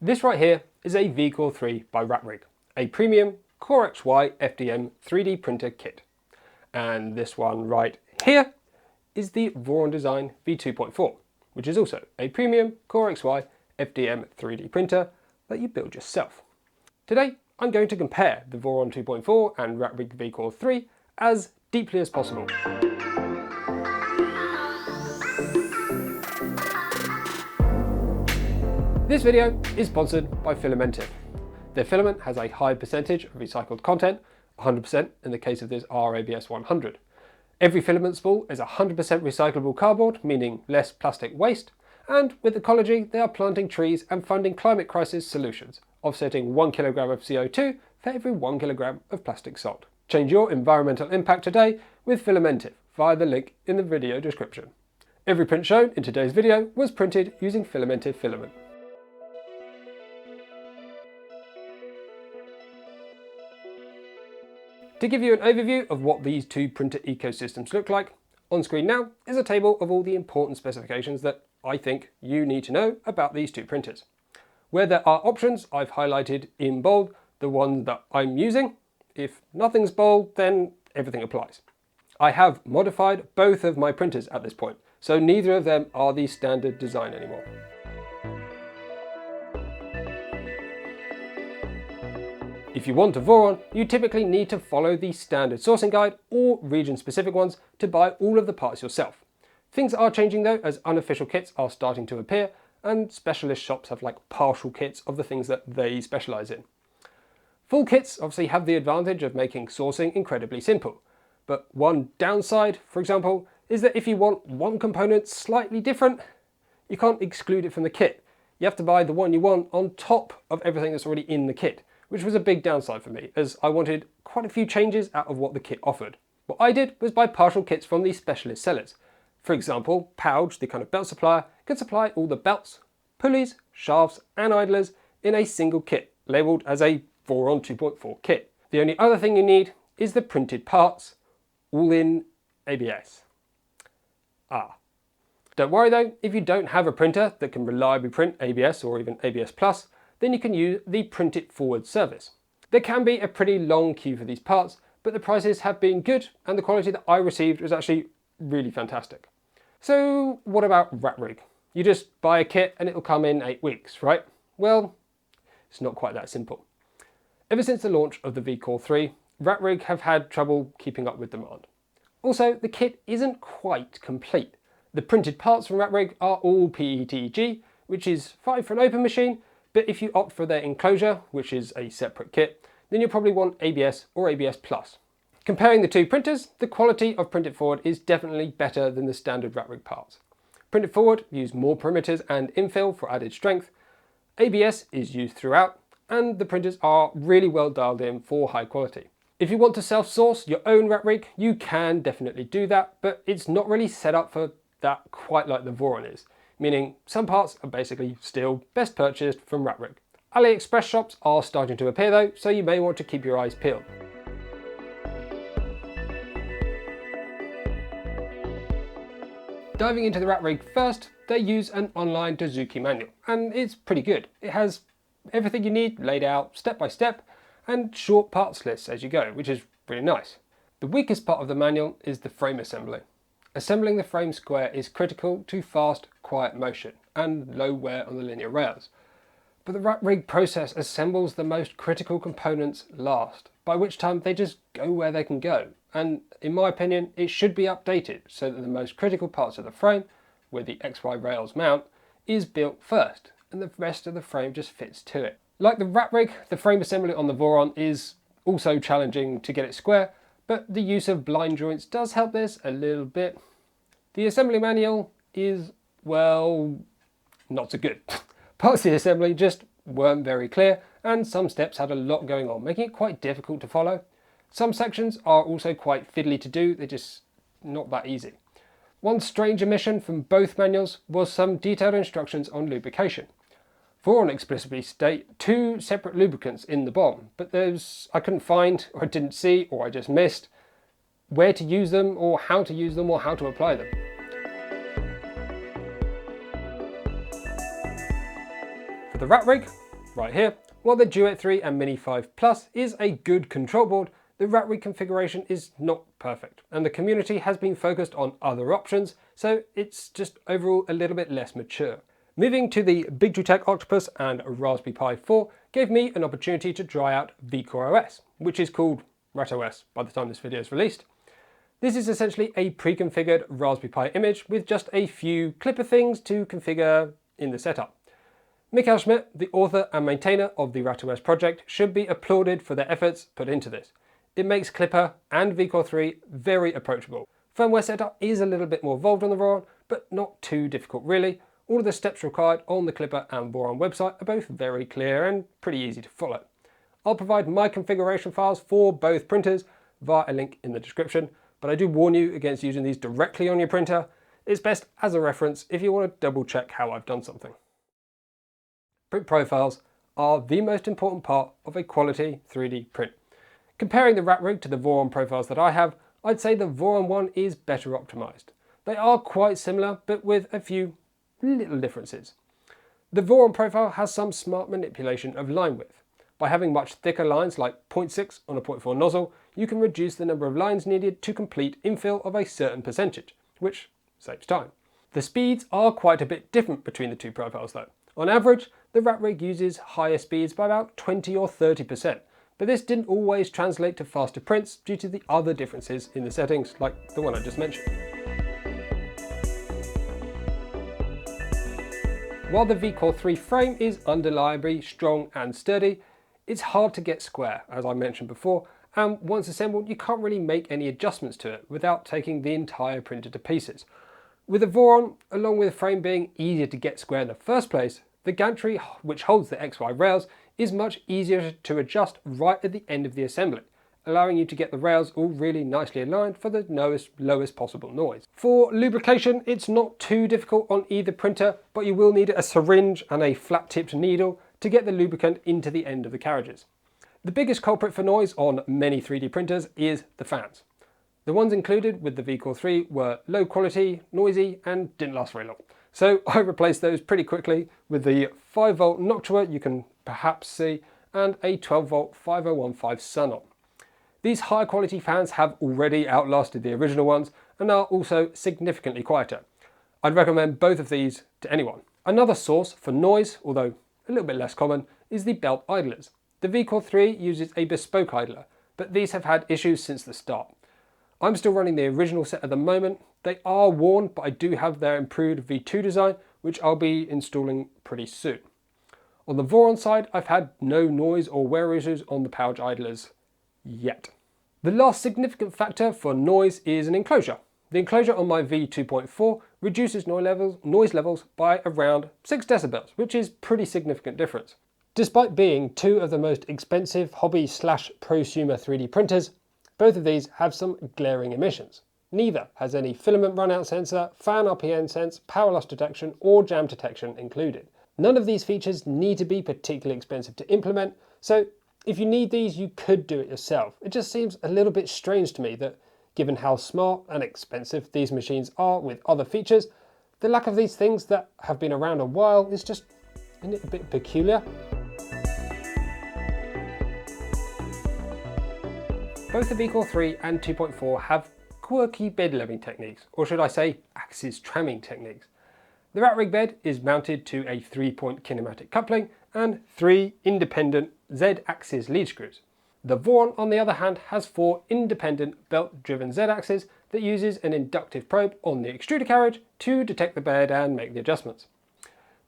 This right here is a VCore 3 by RatRig, a premium Core XY FDM 3D printer kit. And this one right here is the Voron Design V2.4, which is also a premium Core XY FDM 3D printer that you build yourself. Today, I'm going to compare the Voron 2.4 and RatRig VCore 3 as deeply as possible. This video is sponsored by Filamenttive. Their filament has a high percentage of recycled content, 100% in the case of this RABS 100. Every filament spool is 100% recyclable cardboard, meaning less plastic waste, and with ecology they are planting trees and funding climate crisis solutions, offsetting 1 kilogram of CO2 for every 1 kilogram of plastic sold. Change your environmental impact today with Filamenttive via the link in the video description. Every print shown in today's video was printed using Filamenttive filament. To give you an overview of what these two printer ecosystems look like, on screen now is a table of all the important specifications that I think you need to know about these two printers. Where there are options, I've highlighted in bold the ones that I'm using. If nothing's bold, then everything applies. I have modified both of my printers at this point, so neither of them are the standard design anymore. If you want a Voron, you typically need to follow the standard sourcing guide or region-specific ones to buy all of the parts yourself. Things are changing though, as unofficial kits are starting to appear, and specialist shops have like partial kits of the things that they specialise in. Full kits obviously have the advantage of making sourcing incredibly simple, but one downside, for example, is that if you want one component slightly different, you can't exclude it from the kit. You have to buy the one you want on top of everything that's already in the kit, which was a big downside for me, as I wanted quite a few changes out of what the kit offered. What I did was buy partial kits from these specialist sellers. For example, Pouch, the kind of belt supplier, can supply all the belts, pulleys, shafts and idlers in a single kit, labelled as a Voron 2.4 kit. The only other thing you need is the printed parts, all in ABS. Don't worry though, if you don't have a printer that can reliably print ABS or even ABS+, then you can use the Print It Forward service. There can be a pretty long queue for these parts, but the prices have been good and the quality that I received was actually really fantastic. So what about RatRig? You just buy a kit and it'll come in 8 weeks, right? Well, it's not quite that simple. Ever since the launch of the VCore 3, RatRig have had trouble keeping up with demand. Also, the kit isn't quite complete. The printed parts from RatRig are all PETG, which is fine for an open machine, but if you opt for their enclosure, which is a separate kit, then you'll probably want ABS or ABS+. Comparing the two printers, the quality of Print It Forward is definitely better than the standard RatRig parts. Print It Forward use more perimeters and infill for added strength, ABS is used throughout, and the printers are really well dialed in for high quality. If you want to self-source your own RatRig, you can definitely do that, but it's not really set up for that quite like the Voron is, meaning some parts are basically still best purchased from RatRig. AliExpress shops are starting to appear though, so you may want to keep your eyes peeled. Diving into the RatRig first, they use an online Dozuki manual, and it's pretty good. It has everything you need laid out step by step, and short parts lists as you go, which is really nice. The weakest part of the manual is the frame assembly. Assembling the frame square is critical to fast, quiet motion and low wear on the linear rails. But the RatRig process assembles the most critical components last, by which time they just go where they can go. And in my opinion, it should be updated so that the most critical parts of the frame, where the XY rails mount, is built first, and the rest of the frame just fits to it. Like the RatRig, the frame assembly on the Voron is also challenging to get it square, but the use of blind joints does help this a little bit. The assembly manual is, well, not so good. Parts of the assembly just weren't very clear, and some steps had a lot going on, making it quite difficult to follow. Some sections are also quite fiddly to do, they're just not that easy. One strange omission from both manuals was some detailed instructions on lubrication. Voron explicitly state 2 separate lubricants in the BOM, but I couldn't find, or I didn't see, or I just missed where to use them, or how to use them, or how to apply them. For the RatRig, right here. While the Duet 3 and Mini 5 Plus is a good control board, the rat rig configuration is not perfect, and the community has been focused on other options, so it's just overall a little bit less mature. Moving to the BigTruTech Octopus and Raspberry Pi 4 gave me an opportunity to try out VCore-OS, which is called RatOS by the time this video is released. This is essentially a pre-configured Raspberry Pi image with just a few Clipper things to configure in the setup. Mikhail Schmidt, the author and maintainer of the RatOS project, should be applauded for their efforts put into this. It makes Clipper and VCore 3 very approachable. Firmware setup is a little bit more involved on the Voron, but not too difficult really. All of the steps required on the Clipper and Voron website are both very clear and pretty easy to follow. I'll provide my configuration files for both printers via a link in the description, but I do warn you against using these directly on your printer. It's best as a reference if you want to double check how I've done something. Print profiles are the most important part of a quality 3D print. Comparing the rat rig to the Voron profiles that I have, I'd say the Voron one is better optimized. They are quite similar, but with a few little differences. The Voron profile has some smart manipulation of line width. By having much thicker lines like 0.6 on a 0.4 nozzle, you can reduce the number of lines needed to complete infill of a certain percentage, which saves time. The speeds are quite a bit different between the two profiles though. On average, the rat rig uses higher speeds by about 20 or 30%, but this didn't always translate to faster prints due to the other differences in the settings, like the one I just mentioned. While the VCore 3 frame is undeniably strong and sturdy, it's hard to get square, as I mentioned before, and once assembled you can't really make any adjustments to it without taking the entire printer to pieces. With the Voron, along with the frame being easier to get square in the first place, the gantry, which holds the XY rails, is much easier to adjust right at the end of the assembly, allowing you to get the rails all really nicely aligned for the lowest possible noise. For lubrication, it's not too difficult on either printer, but you will need a syringe and a flat-tipped needle to get the lubricant into the end of the carriages. The biggest culprit for noise on many 3D printers is the fans. The ones included with the VCore 3 were low quality, noisy, and didn't last very long. So I replaced those pretty quickly with the 5V Noctua you can perhaps see, and a 12V 5015 Sunon. These high quality fans have already outlasted the original ones and are also significantly quieter. I'd recommend both of these to anyone. Another source for noise, although a little bit less common, is the belt idlers. The VCore 3 uses a bespoke idler, but these have had issues since the start. I'm still running the original set at the moment. They are worn, but I do have their improved V2 design, which I'll be installing pretty soon. On the Voron side, I've had no noise or wear issues on the pouch idlers yet. The last significant factor for noise is an enclosure. The enclosure on my V2.4 reduces noise levels by around 6 decibels, which is pretty significant difference. Despite being two of the most expensive hobby/prosumer 3D printers, both of these have some glaring emissions. Neither has any filament runout sensor, fan RPM sense, power loss detection, or jam detection included. None of these features need to be particularly expensive to implement, so if you need these, you could do it yourself. It just seems a little bit strange to me that, given how smart and expensive these machines are with other features, the lack of these things that have been around a while is just a bit peculiar. Both the VCore 3 and 2.4 have quirky bed leveling techniques, or should I say axis tramming techniques. The rat rig bed is mounted to a 3-point kinematic coupling and 3 independent Z-axis lead screws. The Voron, on the other hand, has 4 independent belt-driven Z-axes that uses an inductive probe on the extruder carriage to detect the bed and make the adjustments.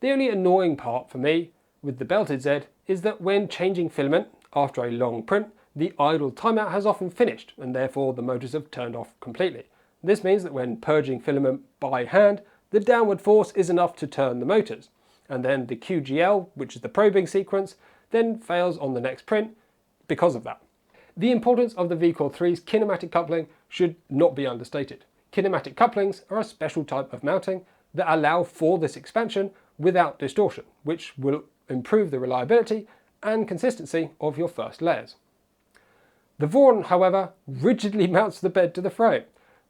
The only annoying part for me with the belted Z is that when changing filament after a long print, the idle timeout has often finished and therefore the motors have turned off completely. This means that when purging filament by hand, the downward force is enough to turn the motors, and then the QGL, which is the probing sequence, then fails on the next print because of that. The importance of the VCore 3's kinematic coupling should not be understated. Kinematic couplings are a special type of mounting that allow for this expansion without distortion, which will improve the reliability and consistency of your first layers. The Voron, however, rigidly mounts the bed to the frame.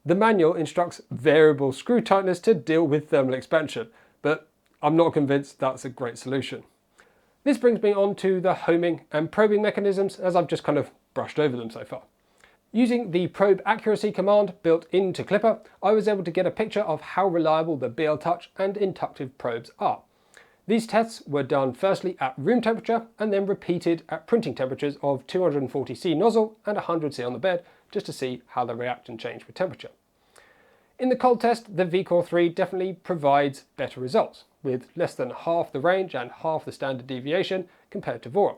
The manual instructs variable screw tightness to deal with thermal expansion, but I'm not convinced that's a great solution. This brings me on to the homing and probing mechanisms, as I've just kind of brushed over them so far. Using the probe accuracy command built into Clipper, I was able to get a picture of how reliable the BL Touch and inductive probes are. These tests were done firstly at room temperature and then repeated at printing temperatures of 240C nozzle and 100C on the bed, just to see how they react and change with temperature. In the cold test, the VCore 3 definitely provides better results, with less than half the range and half the standard deviation compared to Voron.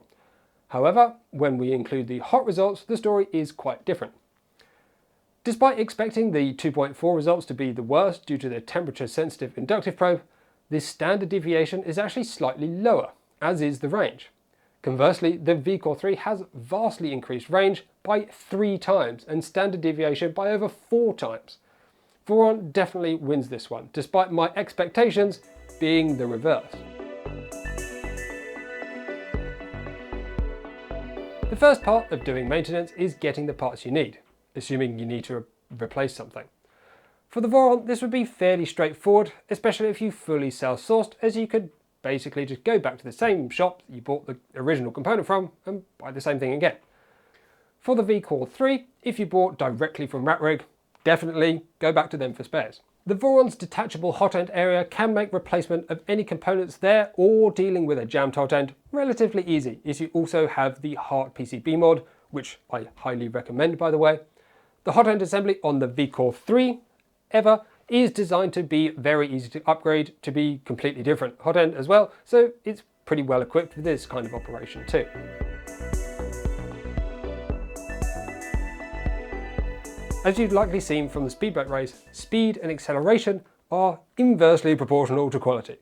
However, when we include the hot results, the story is quite different. Despite expecting the 2.4 results to be the worst due to the temperature-sensitive inductive probe, this standard deviation is actually slightly lower, as is the range. Conversely, the VCore 3 has vastly increased range by 3 times and standard deviation by over 4 times. Voron definitely wins this one, despite my expectations being the reverse. The first part of doing maintenance is getting the parts you need, assuming you need to replace something. For the Voron, this would be fairly straightforward, especially if you fully self-sourced, as you could basically just go back to the same shop that you bought the original component from and buy the same thing again. For the VCore 3, if you bought directly from RatRig, definitely go back to them for spares. The Voron's detachable hot end area can make replacement of any components there or dealing with a jammed hot end relatively easy if you also have the Heart PCB mod, which I highly recommend by the way. The hot end assembly on the VCore 3 is designed to be very easy to upgrade to be completely different hot end as well, so it's pretty well equipped for this kind of operation too. As you've likely seen from the speedboat race, speed and acceleration are inversely proportional to quality.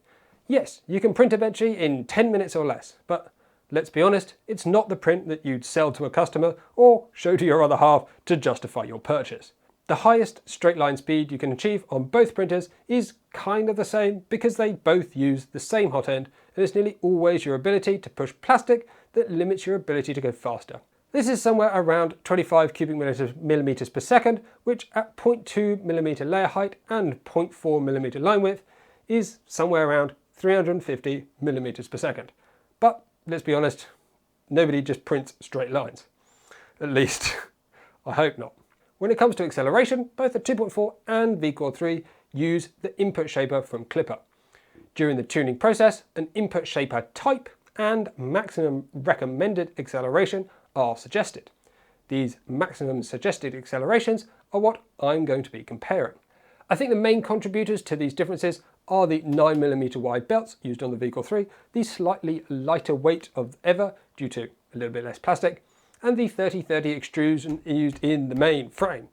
Yes, you can print a benchy in 10 minutes or less, but let's be honest, it's not the print that you'd sell to a customer or show to your other half to justify your purchase. The highest straight line speed you can achieve on both printers is kind of the same because they both use the same hot end, and it's nearly always your ability to push plastic that limits your ability to go faster. This is somewhere around 25 cubic millimeters per second, which at 0.2 millimeter layer height and 0.4 millimeter line width is somewhere around 350 millimeters per second. But let's be honest, nobody just prints straight lines. At least, I hope not. When it comes to acceleration, both the 2.4 and VCore 3 use the input shaper from Clipper. During the tuning process, an input shaper type and maximum recommended acceleration are suggested. These maximum suggested accelerations are what I'm going to be comparing. I think the main contributors to these differences are the 9mm wide belts used on the VCore 3, the slightly lighter weight of EVA due to a little bit less plastic, and the 3030 extrusion used in the main frame.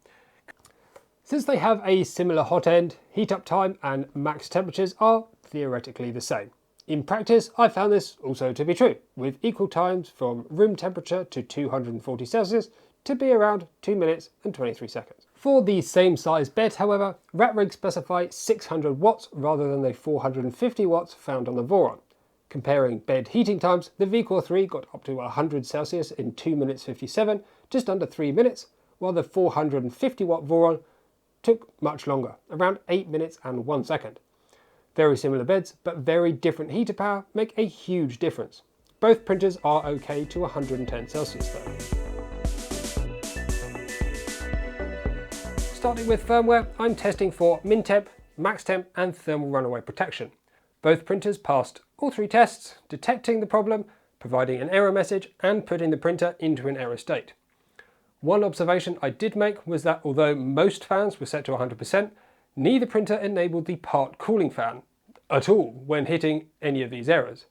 Since they have a similar hot end, heat up time and max temperatures are theoretically the same. In practice, I found this also to be true, with equal times from room temperature to 240 Celsius to be around 2 minutes and 23 seconds. For the same size bed, however, RatRig specify 600 watts rather than the 450 watts found on the Voron. Comparing bed heating times, the VCore 3 got up to 100 Celsius in 2 minutes 57, just under 3 minutes, while the 450 watt Voron took much longer, around 8 minutes and 1 second. Very similar beds, but very different heater power make a huge difference. Both printers are okay to 110 Celsius though. Starting with firmware, I'm testing for min temp, max temp and thermal runaway protection. Both printers passed all 3 tests, detecting the problem, providing an error message and putting the printer into an error state. One observation I did make was that although most fans were set to 100%, neither printer enabled the part cooling fan at all when hitting any of these errors.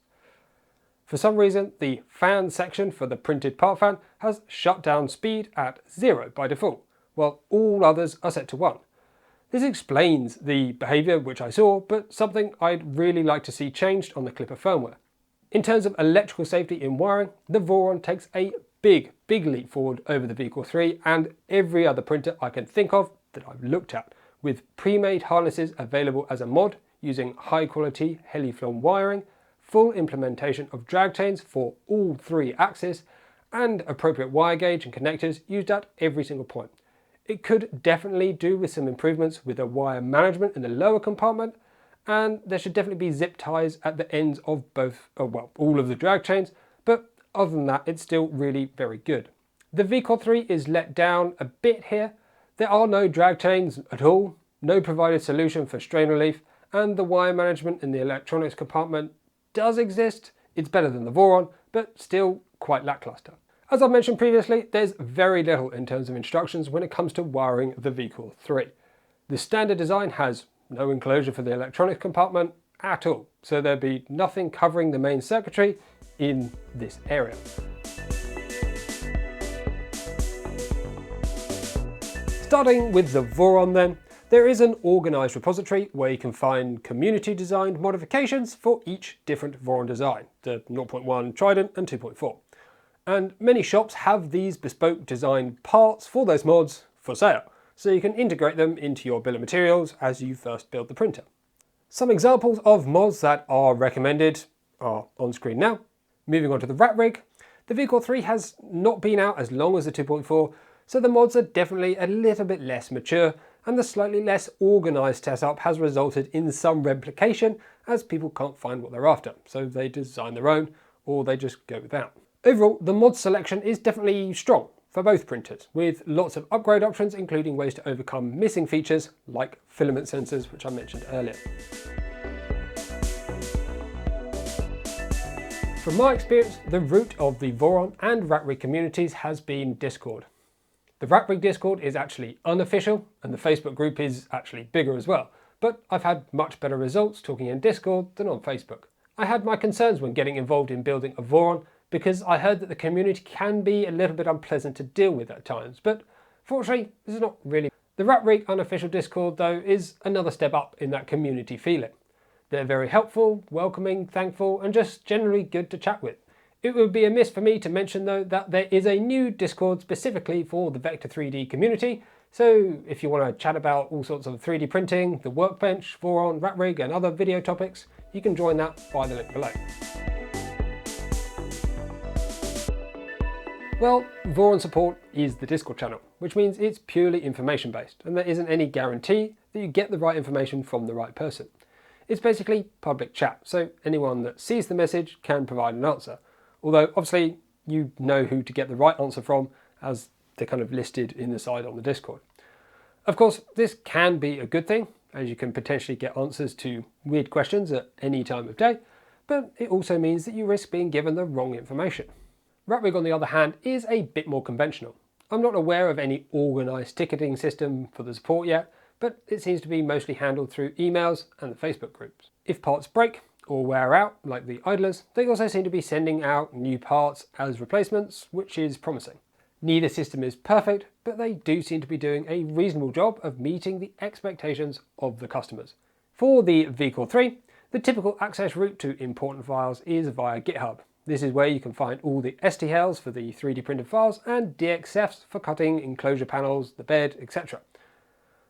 For some reason, the fan section for the printed part fan has shut down speed at 0 by default, while all others are set to 1. This explains the behaviour which I saw, but something I'd really like to see changed on the Clipper firmware. In terms of electrical safety in wiring, the Voron takes a big leap forward over the VCore 3 and every other printer I can think of that I've looked at, with pre-made harnesses available as a mod using high quality Heliflon wiring, full implementation of drag chains for all 3 axes, and appropriate wire gauge and connectors used at every single point. It could definitely do with some improvements with the wire management in the lower compartment and there should definitely be zip ties at the ends of both, well, all of the drag chains, but other than that, it's still really very good. The VCOR 3 is let down a bit here. There are no drag chains at all, no provided solution for strain relief, and the wire management in the electronics compartment does exist. It's better than the Voron, but still quite lackluster. As I mentioned previously, there's very little in terms of instructions when it comes to wiring the VCOR 3. The standard design has no enclosure for the electronics compartment at all, so there'd be nothing covering the main circuitry in this area. Starting with the Voron then, there is an organised repository where you can find community designed modifications for each different Voron design, the 0.1 Trident and 2.4. And many shops have these bespoke designed parts for those mods for sale, so you can integrate them into your bill of materials as you first build the printer. Some examples of mods that are recommended are on screen now. Moving on to the rat rig, the VCOR 3 has not been out as long as the 2.4, so the mods are definitely a little bit less mature, and the slightly less organised setup has resulted in some replication as people can't find what they're after, so they design their own or they just go without. Overall, the mod selection is definitely strong for both printers, with lots of upgrade options including ways to overcome missing features like filament sensors, which I mentioned earlier. From my experience, the root of the Voron and rat rig communities has been Discord. The rat rig Discord is actually unofficial and the Facebook group is actually bigger as well, but I've had much better results talking in Discord than on Facebook. I had my concerns when getting involved in building a Voron because I heard that the community can be a little bit unpleasant to deal with at times, but fortunately this is not really. The rat rig unofficial Discord though is another step up in that community feeling. They're very helpful, welcoming, thankful and just generally good to chat with. It would be amiss for me to mention though that there is a new Discord specifically for the Vector 3D community, so if you want to chat about all sorts of 3D printing, the workbench, Voron, rat rig and other video topics, you can join that via the link below. Well, Voron support is the Discord channel, which means it's purely information based and there isn't any guarantee that you get the right information from the right person. It's basically public chat, so anyone that sees the message can provide an answer. Although obviously you know who to get the right answer from as they're kind of listed in the side on the Discord. Of course, this can be a good thing as you can potentially get answers to weird questions at any time of day, but it also means that you risk being given the wrong information. Rat rig on the other hand is a bit more conventional. I'm not aware of any organised ticketing system for the support yet, but it seems to be mostly handled through emails and the Facebook groups. If parts break or wear out, like the idlers, they also seem to be sending out new parts as replacements, which is promising. Neither system is perfect, but they do seem to be doing a reasonable job of meeting the expectations of the customers. For the VCOR 3, the typical access route to important files is via GitHub. This is where you can find all the STLs for the 3D printed files and DXFs for cutting enclosure panels, the bed, etc.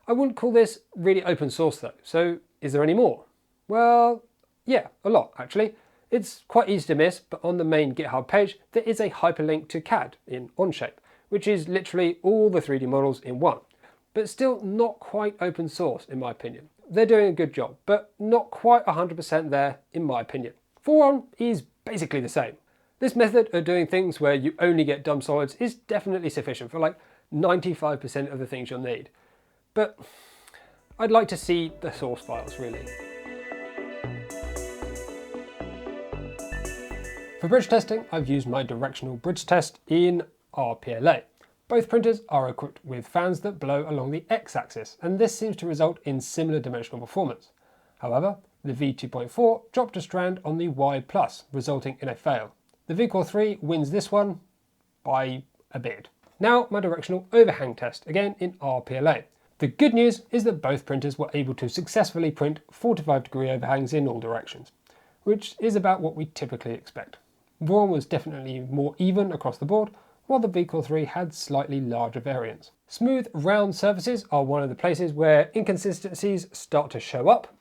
I wouldn't call this really open source though, so is there any more? Well, yeah, a lot actually. It's quite easy to miss, but on the main GitHub page there is a hyperlink to CAD in Onshape, which is literally all the 3D models in one, but still not quite open source in my opinion. They're doing a good job, but not quite 100% there in my opinion. Voron is basically the same. This method of doing things where you only get dumb solids is definitely sufficient for like 95% of the things you'll need. But I'd like to see the source files really. For bridge testing, I've used my directional bridge test in RPLA. Both printers are equipped with fans that blow along the x-axis, and this seems to result in similar dimensional performance. However, the V2.4 dropped a strand on the Y+, resulting in a fail. The VCOR 3 wins this one by a bit. Now my directional overhang test, again in RPLA. The good news is that both printers were able to successfully print 45-degree overhangs in all directions, which is about what we typically expect. Voron was definitely more even across the board, while the VCOR 3 had slightly larger variants. Smooth, round surfaces are one of the places where inconsistencies start to show up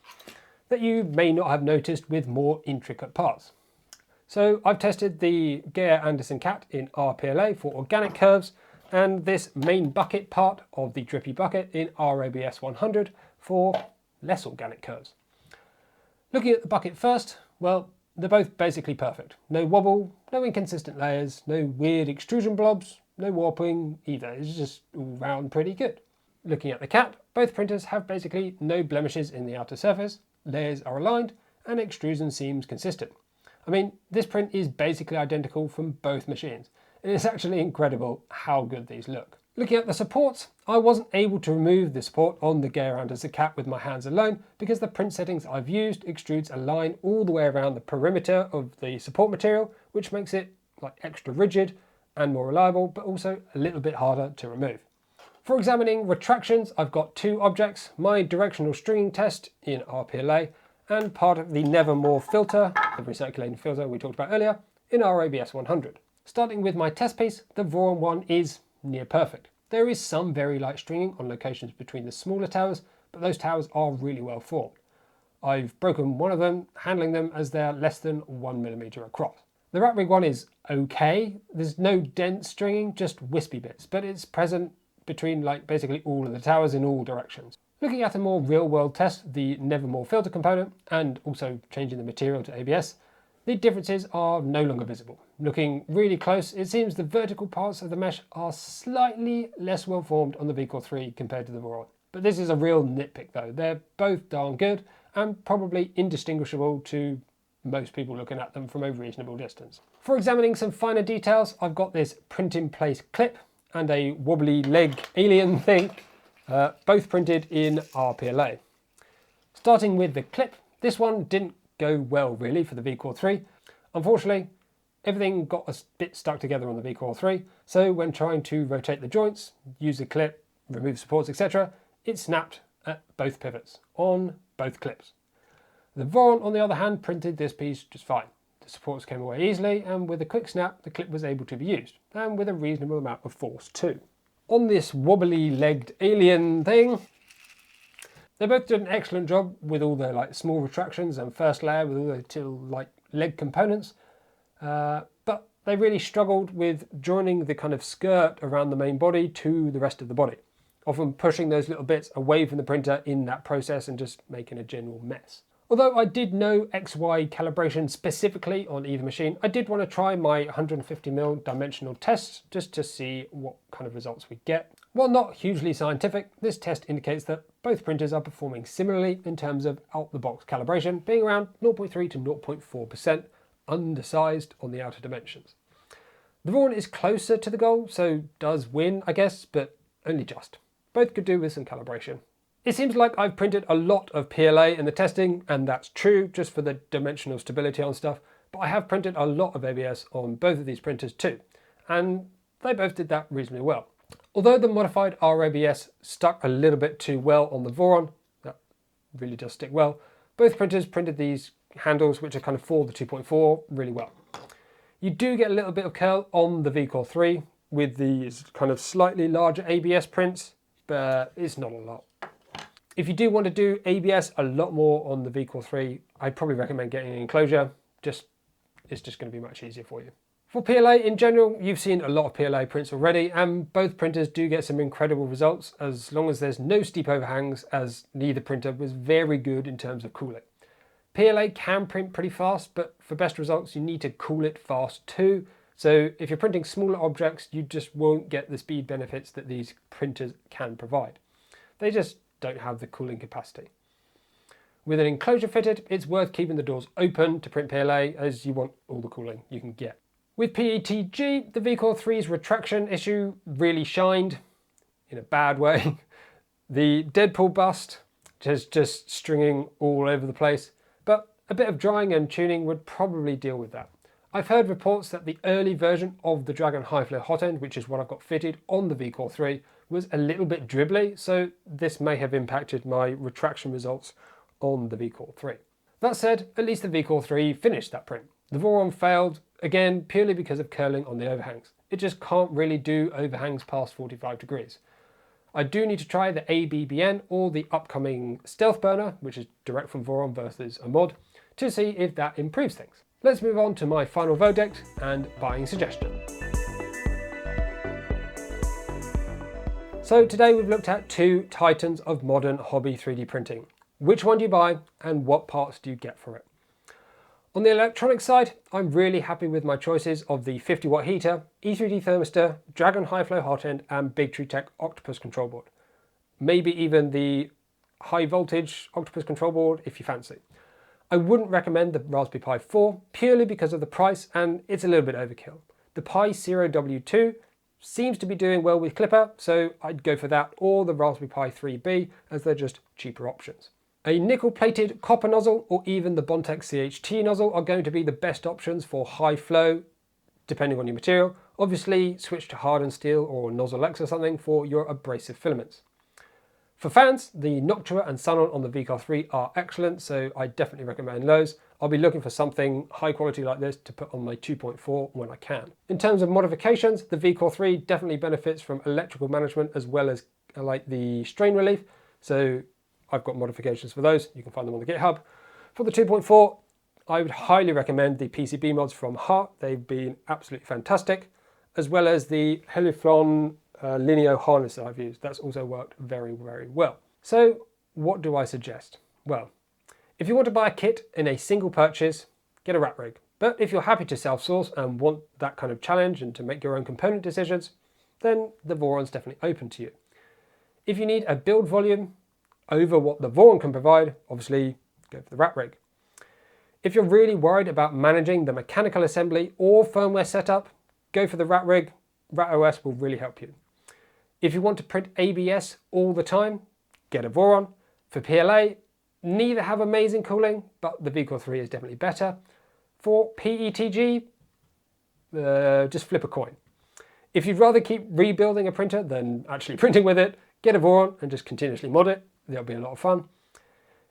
that you may not have noticed with more intricate parts. So I've tested the Geyer-Anderson cat in RPLA for organic curves, and this main bucket part of the drippy bucket in RABS 100 for less organic curves. Looking at the bucket first, well, they're both basically perfect. No wobble, no inconsistent layers, no weird extrusion blobs, no warping either. It's just all round pretty good. Looking at the cap, both printers have basically no blemishes in the outer surface, layers are aligned, and extrusion seems consistent. I mean, this print is basically identical from both machines. It is actually incredible how good these look. Looking at the supports, I wasn't able to remove the support on the gear around as a cap with my hands alone because the print settings I've used extrudes a line all the way around the perimeter of the support material, which makes it like extra rigid and more reliable, but also a little bit harder to remove. For examining retractions, I've got two objects, my directional stringing test in RPLA and part of the Nevermore filter, the recirculating filter we talked about earlier, in RABS 100. Starting with my test piece, the Voron 1 is near perfect. There is some very light stringing on locations between the smaller towers, but those towers are really well formed. I've broken one of them, handling them as they're less than 1mm across. The rat rig one is okay. There's no dense stringing, just wispy bits, but it's present between like basically all of the towers in all directions. Looking at a more real-world test, the Nevermore filter component, and also changing the material to ABS, the differences are no longer visible. Looking really close, it seems the vertical parts of the mesh are slightly less well formed on the VCore 3 compared to the Voron. But this is a real nitpick though. They're both darn good and probably indistinguishable to most people looking at them from a reasonable distance. For examining some finer details, I've got this print-in-place clip and a wobbly leg alien thing, both printed in RPLA. Starting with the clip, this one didn't go well really for the VCore 3. Unfortunately, everything got a bit stuck together on the VCore 3, so when trying to rotate the joints, use the clip, remove supports, etc., it snapped at both pivots, on both clips. The Voron, on the other hand, printed this piece just fine. The supports came away easily, and with a quick snap, the clip was able to be used, and with a reasonable amount of force too. On this wobbly-legged alien thing, they both did an excellent job with all their like small retractions and first layer with all the little like leg components, but they really struggled with joining the kind of skirt around the main body to the rest of the body, often pushing those little bit away from the printer in that process and just making a general mess. Although I did know XY calibration specifically on either machine, I did want to try my 150mm dimensional test just to see what kind of results we get. While not hugely scientific, this test indicates that both printers are performing similarly in terms of out-the-box calibration, being around 0.3 to 0.4% undersized on the outer dimensions. The Voron is closer to the goal, so does win, I guess, but only just. Both could do with some calibration. It seems like I've printed a lot of PLA in the testing, and that's true just for the dimensional stability on stuff, but I have printed a lot of ABS on both of these printers too, and they both did that reasonably well. Although the modified RABS stuck a little bit too well on the Voron, that really does stick well, both printers printed these handles, which are kind of for the 2.4, really well. You do get a little bit of curl on the VCore 3 with these kind of slightly larger ABS prints, but it's not a lot. If you do want to do ABS a lot more on the VCore 3, I'd probably recommend getting an enclosure. It's just going to be much easier for you. For PLA in general, you've seen a lot of PLA prints already, and both printers do get some incredible results as long as there's no steep overhangs, as neither printer was very good in terms of cooling. PLA can print pretty fast, but for best results you need to cool it fast too. So if you're printing smaller objects, you just won't get the speed benefits that these printers can provide. They just don't have the cooling capacity. With an enclosure fitted, it's worth keeping the doors open to print PLA as you want all the cooling you can get. With PETG, the VCore 3's retraction issue really shined in a bad way. The Deadpool bust is just stringing all over the place, but a bit of drying and tuning would probably deal with that. I've heard reports that the early version of the Dragon High Flow hot end, which is what I've got fitted on the VCore 3, was a little bit dribbly, so this may have impacted my retraction results on the VCore 3. That said, at least the VCore 3 finished that print. The Voron failed, again, purely because of curling on the overhangs. It just can't really do overhangs past 45 degrees. I do need to try the ABBN or the upcoming Stealth Burner, which is direct from Voron versus a mod, to see if that improves things. Let's move on to my final verdict and buying suggestion. So today we've looked at two titans of modern hobby 3D printing. which one do you buy and what parts do you get for it? On the electronic side, I'm really happy with my choices of the 50 watt heater, E3D thermistor, Dragon high flow hot end and Big Tree Tech Octopus control board. Maybe even the high voltage Octopus control board if you fancy. I wouldn't recommend the Raspberry Pi 4 purely because of the price and it's a little bit overkill. The Pi Zero W2 seems to be doing well with Clipper, so I'd go for that or the Raspberry Pi 3B as they're just cheaper options. A nickel-plated copper nozzle or even the Bondtech CHT nozzle are going to be the best options for high flow, depending on your material. Obviously, switch to hardened steel or Nozzle X or something for your abrasive filaments. For fans, the Noctua and Sunon on the VCAR 3 are excellent, so I definitely recommend those. I'll be looking for something high quality like this to put on my 2.4 when I can. In terms of modifications, the VCAR 3 definitely benefits from electrical management as well as like the strain relief, so I've got modifications for those. You can find them on the GitHub. For the 2.4, I would highly recommend the PCB mods from Hart. They've been absolutely fantastic, as well as the Heliflon Lineo harness that I've used. That's also worked very, very well. So what do I suggest? Well, if you want to buy a kit in a single purchase, get a rat rig. But if you're happy to self-source and want that kind of challenge and to make your own component decisions, then the Voron's definitely open to you. If you need a build volume over what the Voron can provide, obviously go for the rat rig. If you're really worried about managing the mechanical assembly or firmware setup, go for the rat rig. Rat OS will really help you. If you want to print ABS all the time, get a Voron. For PLA, neither have amazing cooling, but the VCAR 3 is definitely better. For PETG, just flip a coin. If you'd rather keep rebuilding a printer than actually printing with it, get a Voron and just continuously mod it. That'll be a lot of fun.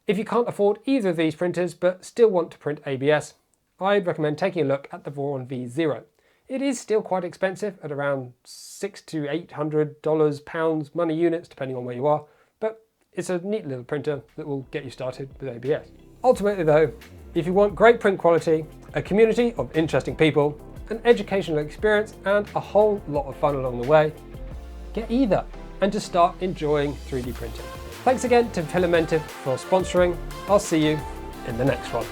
If you can't afford either of these printers but still want to print ABS, I'd recommend taking a look at the Voron V0. It is still quite expensive at around $600 to $800 pounds money units depending on where you are, but it's a neat little printer that will get you started with ABS. Ultimately though, if you want great print quality, a community of interesting people, an educational experience and a whole lot of fun along the way, get either and just start enjoying 3D printing. Thanks again to Filamenttive for sponsoring. I'll see you in the next one.